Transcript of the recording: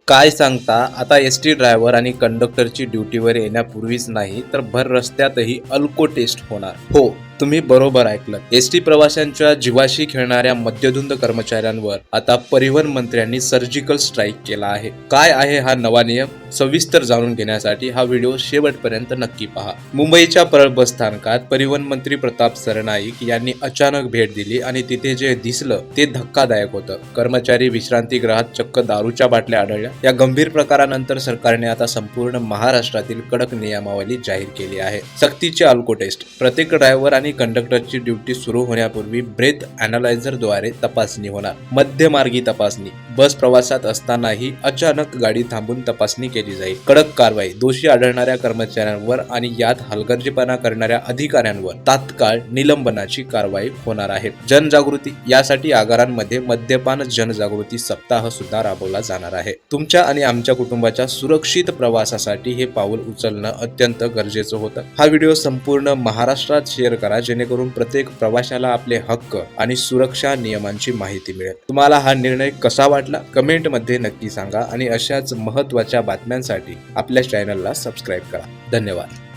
काय सांगता? आता एसटी ड्रायव्हर आणि कंडक्टरची ड्युटीवर येण्यापूर्वीच नाही तर भर रस्त्यातही अल्को टेस्ट होणार. हो, तुम्ही बरोबर ऐकलं. एसटी प्रवाशांच्या जीवाशी खेळणाऱ्या मद्यधुंद कर्मचाऱ्यांवर आता परिवहन मंत्र्यांनी सर्जिकल स्ट्राईक केला आहे. काय आहे हा नवा नियम? सविस्तर जाणून घेण्यासाठी हा व्हिडिओ शेवटपर्यंत नक्की पहा. मुंबईच्या परळ बस स्थानकात परिवहन मंत्री प्रताप सरनाईक यांनी अचानक भेट दिली आणि तिथे जे दिसलं ते धक्कादायक होतं. कर्मचारी विश्रांतीगृहात चक्क दारूच्या बाटल्या आढळल्या. या गंभीर प्रकारानंतर सरकारने आता संपूर्ण महाराष्ट्रातील कडक नियमावली जाहीर केली आहे. सक्तीचे अल्को टेस्ट. प्रत्येक ड्रायव्हर आणि कंडक्टरची ड्युटी सुरू होण्यापूर्वी ब्रेथ अॅनालायझरद्वारे तपासणी होणार. मध्यमार्गी तपासणी. बस प्रवासात असतानाही अचानक गाडी थांबून तपासणी केली जाईल. कडक कारवाई. दोषी आढळणाऱ्या कर्मचाऱ्यांवर आणि यात हलगर्जीपणा करणाऱ्या अधिकाऱ्यांवर तात्काळ निलंबनाची कारवाई होणार आहे. जनजागृती. यासाठी आगारांमध्ये मद्यपान जनजागृती सप्ताह सुद्धा राबवला जाणार आहे. तुमच्या आणि आमच्या कुटुंबाच्या सुरक्षित प्रवासासाठी हे पाऊल उचलणं अत्यंत गरजेचं होतं. हा व्हिडिओ संपूर्ण महाराष्ट्रात शेअर करा जेणेकरून प्रत्येक प्रवाशाला आपले हक्क आणि सुरक्षा नियमांची माहिती मिळेल. तुम्हाला हा निर्णय कसा वाटला? कमेंटमध्ये नक्की सांगा आणि अशाच महत्त्वाच्या बातम्यांसाठी आपल्या चॅनलला सबस्क्राईब करा. धन्यवाद.